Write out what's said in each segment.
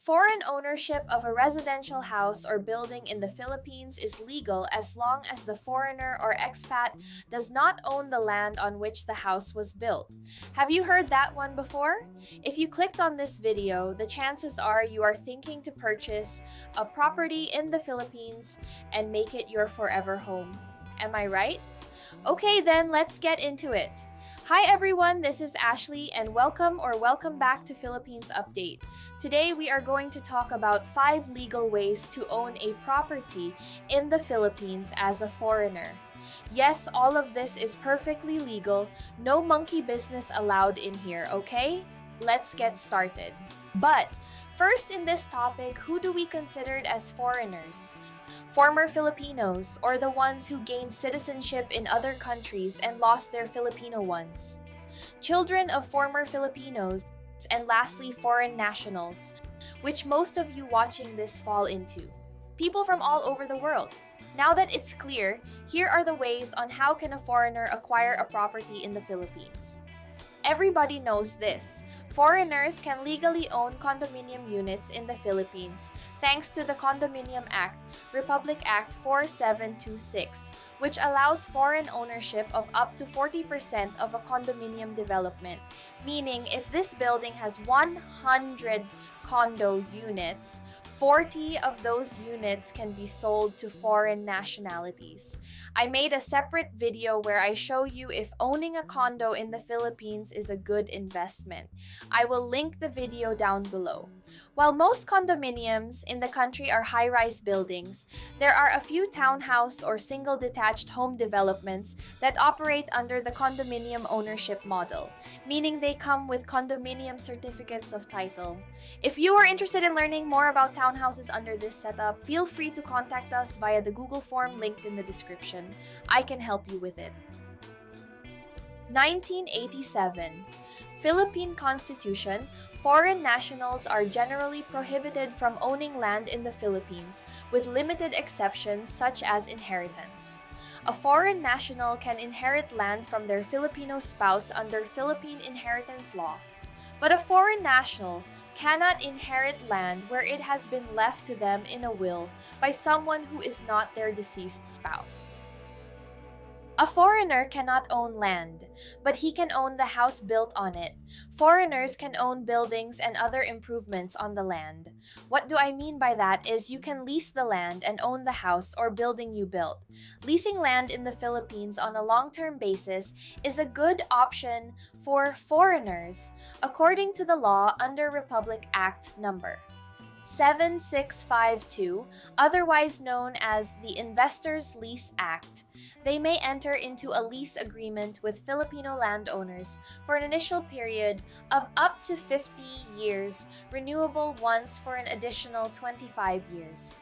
Foreign ownership of a residential house or building in the Philippines is legal as long as the foreigner or expat does not own the land on which the house was built. Have you heard that one before? If you clicked on this video, the chances are you are thinking to purchase a property in the Philippines and make it your forever home. Am I right? Okay, then let's get into it. Hi everyone, this is Ashley and welcome back to Philippines Update. Today we are going to talk about 5 legal ways to own a property in the Philippines as a foreigner. Yes, all of this is perfectly legal, no monkey business allowed in here, okay? Let's get started. But first in this topic, who do we consider as foreigners? Former Filipinos, or the ones who gained citizenship in other countries and lost their Filipino ones. Children of former Filipinos, and lastly, foreign nationals, which most of you watching this fall into. People from all over the world. Now that it's clear, here are the ways on how can a foreigner acquire a property in the Philippines. Everybody knows this. Foreigners can legally own condominium units in the Philippines thanks to the Condominium Act, Republic Act 4726, which allows foreign ownership of up to 40% of a condominium development, meaning if this building has 100 condo units, 40 of those units can be sold to foreign nationalities. I made a separate video where I show you if owning a condo in the Philippines is a good investment. I will link the video down below. While most condominiums in the country are high-rise buildings, there are a few townhouse or single detached home developments that operate under the condominium ownership model, meaning they come with condominium certificates of title. If you are interested in learning more about townhouses under this setup, feel free to contact us via the Google form linked in the description. I can help you with it. 1987. Philippine Constitution. Foreign nationals are generally prohibited from owning land in the Philippines, with limited exceptions such as inheritance. A foreign national can inherit land from their Filipino spouse under Philippine inheritance law, but a foreign national cannot inherit land where it has been left to them in a will by someone who is not their deceased spouse. A foreigner cannot own land, but he can own the house built on it. Foreigners can own buildings and other improvements on the land. What do I mean by that is you can lease the land and own the house or building you built. Leasing land in the Philippines on a long-term basis is a good option for foreigners, according to the law under Republic Act number 7652, otherwise known as the Investors Lease Act. They may enter into a lease agreement with Filipino landowners for an initial period of up to 50 years, renewable once for an additional 25 years.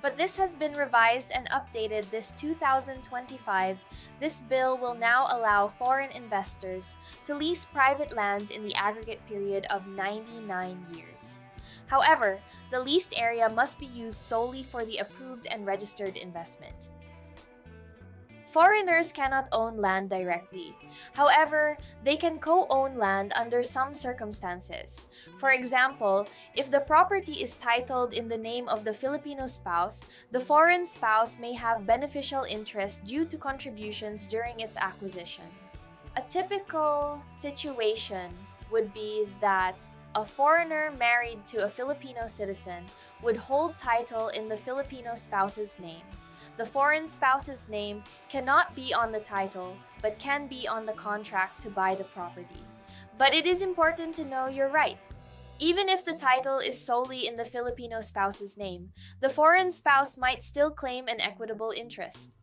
But this has been revised and updated this 2025. This bill will now allow foreign investors to lease private lands in the aggregate period of 99 years. However, the leased area must be used solely for the approved and registered investment. Foreigners cannot own land directly. However, they can co-own land under some circumstances. For example, if the property is titled in the name of the Filipino spouse, the foreign spouse may have beneficial interest due to contributions during its acquisition. A typical situation would be that a foreigner married to a Filipino citizen would hold title in the Filipino spouse's name. The foreign spouse's name cannot be on the title, but can be on the contract to buy the property. But it is important to know you're right. Even if the title is solely in the Filipino spouse's name, the foreign spouse might still claim an equitable interest.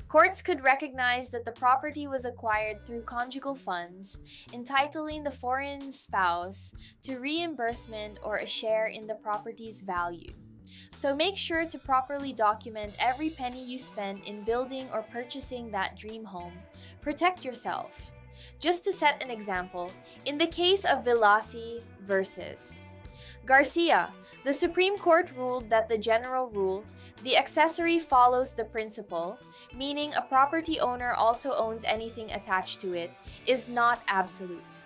Courts could recognize that the property was acquired through conjugal funds, entitling the foreign spouse to reimbursement or a share in the property's value. So make sure to properly document every penny you spend in building or purchasing that dream home. Protect yourself. Just to set an example, in the case of Vilasi versus Garcia, the Supreme Court ruled that the general rule, the accessory follows the principal, meaning a property owner also owns anything attached to it, is not absolute.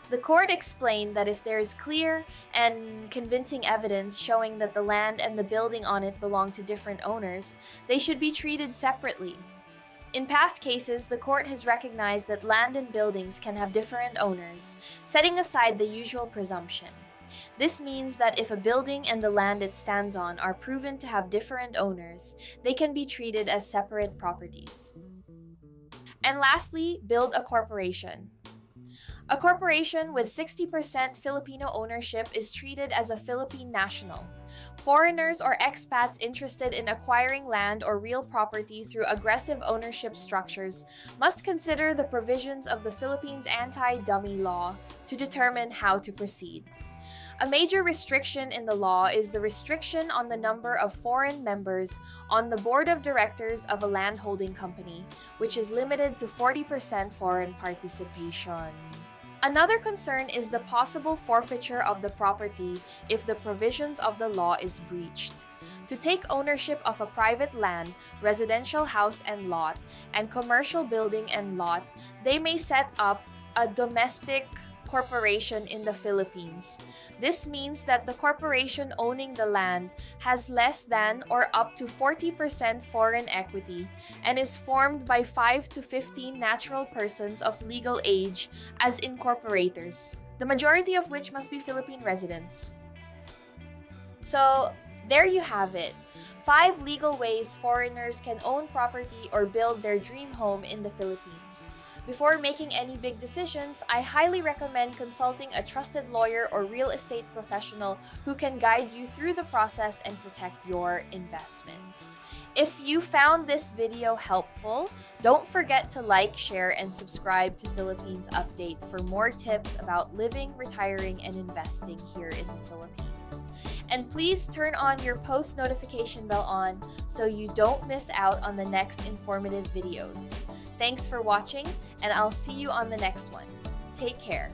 The court explained that if there is clear and convincing evidence showing that the land and the building on it belong to different owners, they should be treated separately. In past cases, the court has recognized that land and buildings can have different owners, setting aside the usual presumption. This means that if a building and the land it stands on are proven to have different owners, they can be treated as separate properties. And lastly, build a corporation. A corporation with 60% Filipino ownership is treated as a Philippine national. Foreigners or expats interested in acquiring land or real property through aggressive ownership structures must consider the provisions of the Philippines anti-dummy law to determine how to proceed. A major restriction in the law is the restriction on the number of foreign members on the board of directors of a landholding company, which is limited to 40% foreign participation. Another concern is the possible forfeiture of the property if the provisions of the law is breached. To take ownership of a private land, residential house and lot, and commercial building and lot, they may set up a domestic corporation in the Philippines. This means that the corporation owning the land has less than or up to 40% foreign equity and is formed by 5 to 15 natural persons of legal age as incorporators, the majority of which must be Philippine residents. So, there you have it. 5 legal ways foreigners can own property or build their dream home in the Philippines. Before making any big decisions, I highly recommend consulting a trusted lawyer or real estate professional who can guide you through the process and protect your investment. If you found this video helpful, don't forget to like, share, and subscribe to Philippines Update for more tips about living, retiring, and investing here in the Philippines. And please turn on your post notification bell on so you don't miss out on the next informative videos. Thanks for watching, and I'll see you on the next one. Take care.